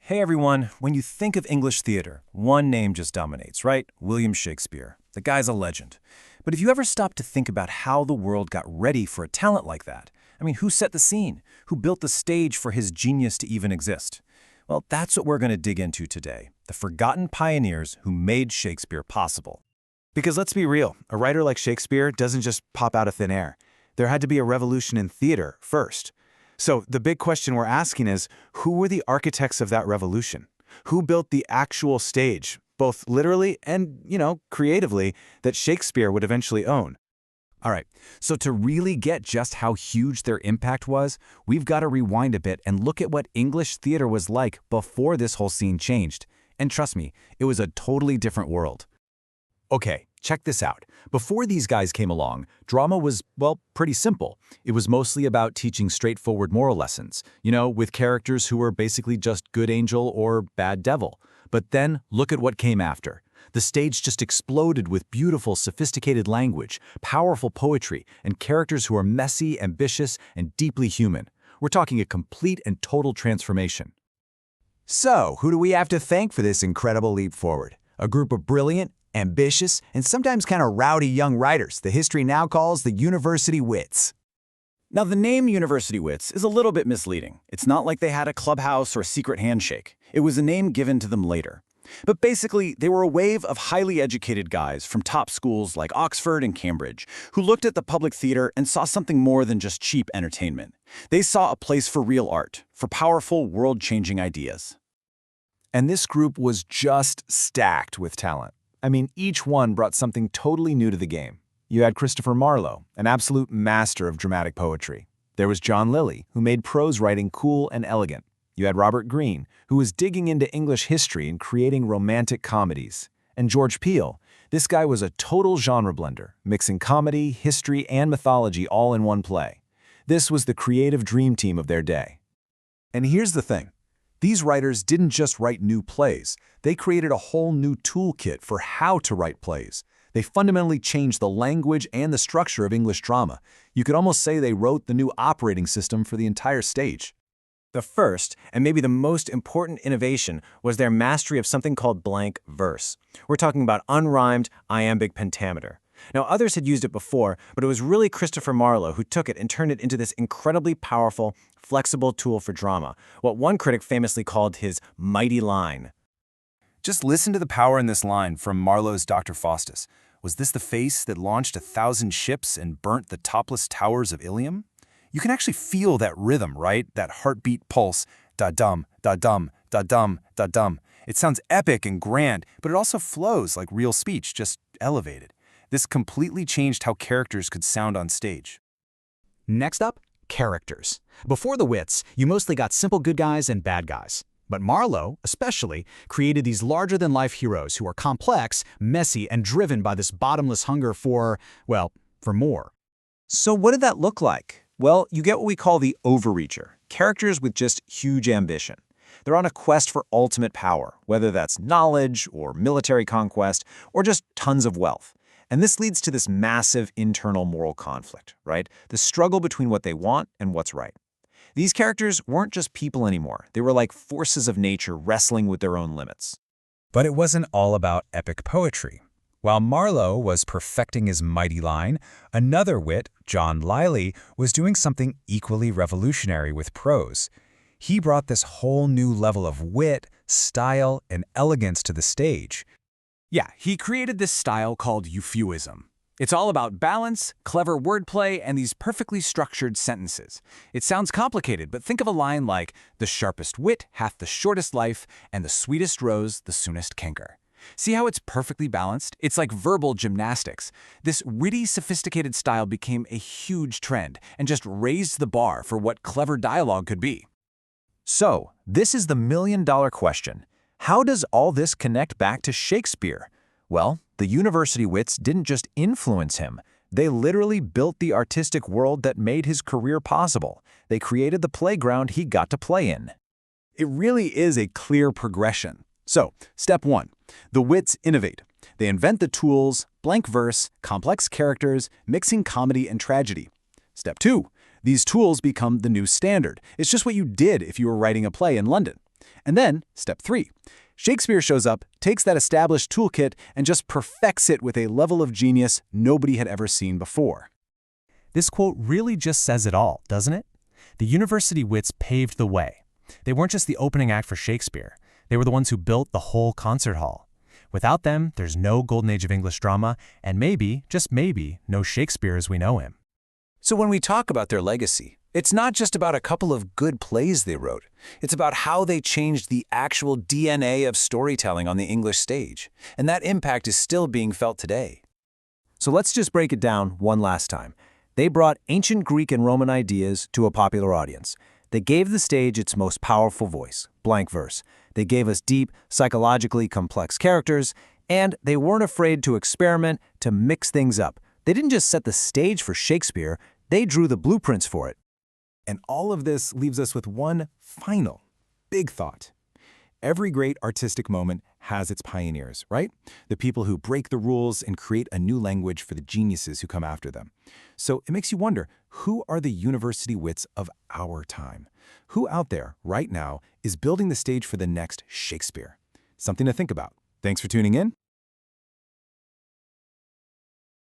Hey everyone, when you think of English theater, one name just dominates, right? William Shakespeare. The guy's a legend. But if you ever stop to think about how the world got ready for a talent like that, who set the scene? Who built the stage for his genius to even exist? Well, that's what we're going to dig into today, the forgotten pioneers who made Shakespeare possible. Because let's be real, a writer like Shakespeare doesn't just pop out of thin air. There had to be a revolution in theater first. So the big question we're asking is, who were the architects of that revolution? Who built the actual stage, both literally and, creatively, that Shakespeare would eventually own? All right, so to really get just how huge their impact was, we've got to rewind a bit and look at what English theater was like before this whole scene changed. And trust me, it was a totally different world. Okay, check this out. Before these guys came along, drama was, well, pretty simple. It was mostly about teaching straightforward moral lessons, with characters who were basically just good angel or bad devil. But then, look at what came after. The stage just exploded with beautiful, sophisticated language, powerful poetry, and characters who are messy, ambitious, and deeply human. We're talking a complete and total transformation. So, who do we have to thank for this incredible leap forward? A group of brilliant, ambitious, and sometimes kind of rowdy young writers the history now calls the University Wits. Now, the name University Wits is a little bit misleading. It's not like they had a clubhouse or secret handshake. It was a name given to them later. But basically, they were a wave of highly educated guys from top schools like Oxford and Cambridge who looked at the public theater and saw something more than just cheap entertainment. They saw a place for real art, for powerful, world-changing ideas. And this group was just stacked with talent. Each one brought something totally new to the game. You had Christopher Marlowe, an absolute master of dramatic poetry. There was John Lilly, who made prose writing cool and elegant. You had Robert Greene, who was digging into English history and creating romantic comedies. And George Peele, this guy was a total genre blender, mixing comedy, history, and mythology all in one play. This was the creative dream team of their day. And here's the thing. These writers didn't just write new plays. They created a whole new toolkit for how to write plays. They fundamentally changed the language and the structure of English drama. You could almost say they wrote the new operating system for the entire stage. The first, and maybe the most important innovation, was their mastery of something called blank verse. We're talking about unrhymed iambic pentameter. Now, others had used it before, but it was really Christopher Marlowe who took it and turned it into this incredibly powerful, flexible tool for drama, what one critic famously called his mighty line. Just listen to the power in this line from Marlowe's Dr. Faustus. Was this the face that launched 1,000 ships and burnt the topless towers of Ilium? You can actually feel that rhythm, right? That heartbeat pulse, da-dum, da-dum, da-dum, da-dum. It sounds epic and grand, but it also flows like real speech, just elevated. This completely changed how characters could sound on stage. Next up, characters. Before the Wits, you mostly got simple good guys and bad guys. But Marlowe, especially, created these larger-than-life heroes who are complex, messy, and driven by this bottomless hunger for more. So what did that look like? Well, you get what we call the overreacher, characters with just huge ambition. They're on a quest for ultimate power, whether that's knowledge or military conquest or just tons of wealth. And this leads to this massive internal moral conflict, right? The struggle between what they want and what's right. These characters weren't just people anymore. They were like forces of nature wrestling with their own limits. But it wasn't all about epic poetry. While Marlowe was perfecting his mighty line, another wit, John Liley, was doing something equally revolutionary with prose. He brought this whole new level of wit, style, and elegance to the stage. Yeah, he created this style called euphuism. It's all about balance, clever wordplay, and these perfectly structured sentences. It sounds complicated, but think of a line like, "The sharpest wit hath the shortest life, and the sweetest rose the soonest canker." See how it's perfectly balanced? It's like verbal gymnastics. This witty, sophisticated style became a huge trend and just raised the bar for what clever dialogue could be. So, this is the million-dollar question. How does all this connect back to Shakespeare? Well, the University Wits didn't just influence him. They literally built the artistic world that made his career possible. They created the playground he got to play in. It really is a clear progression. So, step 1. The Wits innovate. They invent the tools, blank verse, complex characters, mixing comedy and tragedy. Step 2. These tools become the new standard. It's just what you did if you were writing a play in London. And then, step 3. Shakespeare shows up, takes that established toolkit, and just perfects it with a level of genius nobody had ever seen before. This quote really just says it all, doesn't it? The university wits paved the way. They weren't just the opening act for Shakespeare. They were the ones who built the whole concert hall. Without them, there's no golden age of English drama, and maybe, just maybe, no Shakespeare as we know him. So when we talk about their legacy, it's not just about a couple of good plays they wrote. It's about how they changed the actual DNA of storytelling on the English stage. And that impact is still being felt today. So let's just break it down one last time. They brought ancient Greek and Roman ideas to a popular audience. They gave the stage its most powerful voice, blank verse. They gave us deep, psychologically complex characters, and they weren't afraid to experiment, to mix things up. They didn't just set the stage for Shakespeare, they drew the blueprints for it. And all of this leaves us with one final, big thought. Every great artistic moment has its pioneers, right? The people who break the rules and create a new language for the geniuses who come after them. So it makes you wonder, who are the university wits of our time? Who out there, right now, is building the stage for the next Shakespeare? Something to think about. Thanks for tuning in.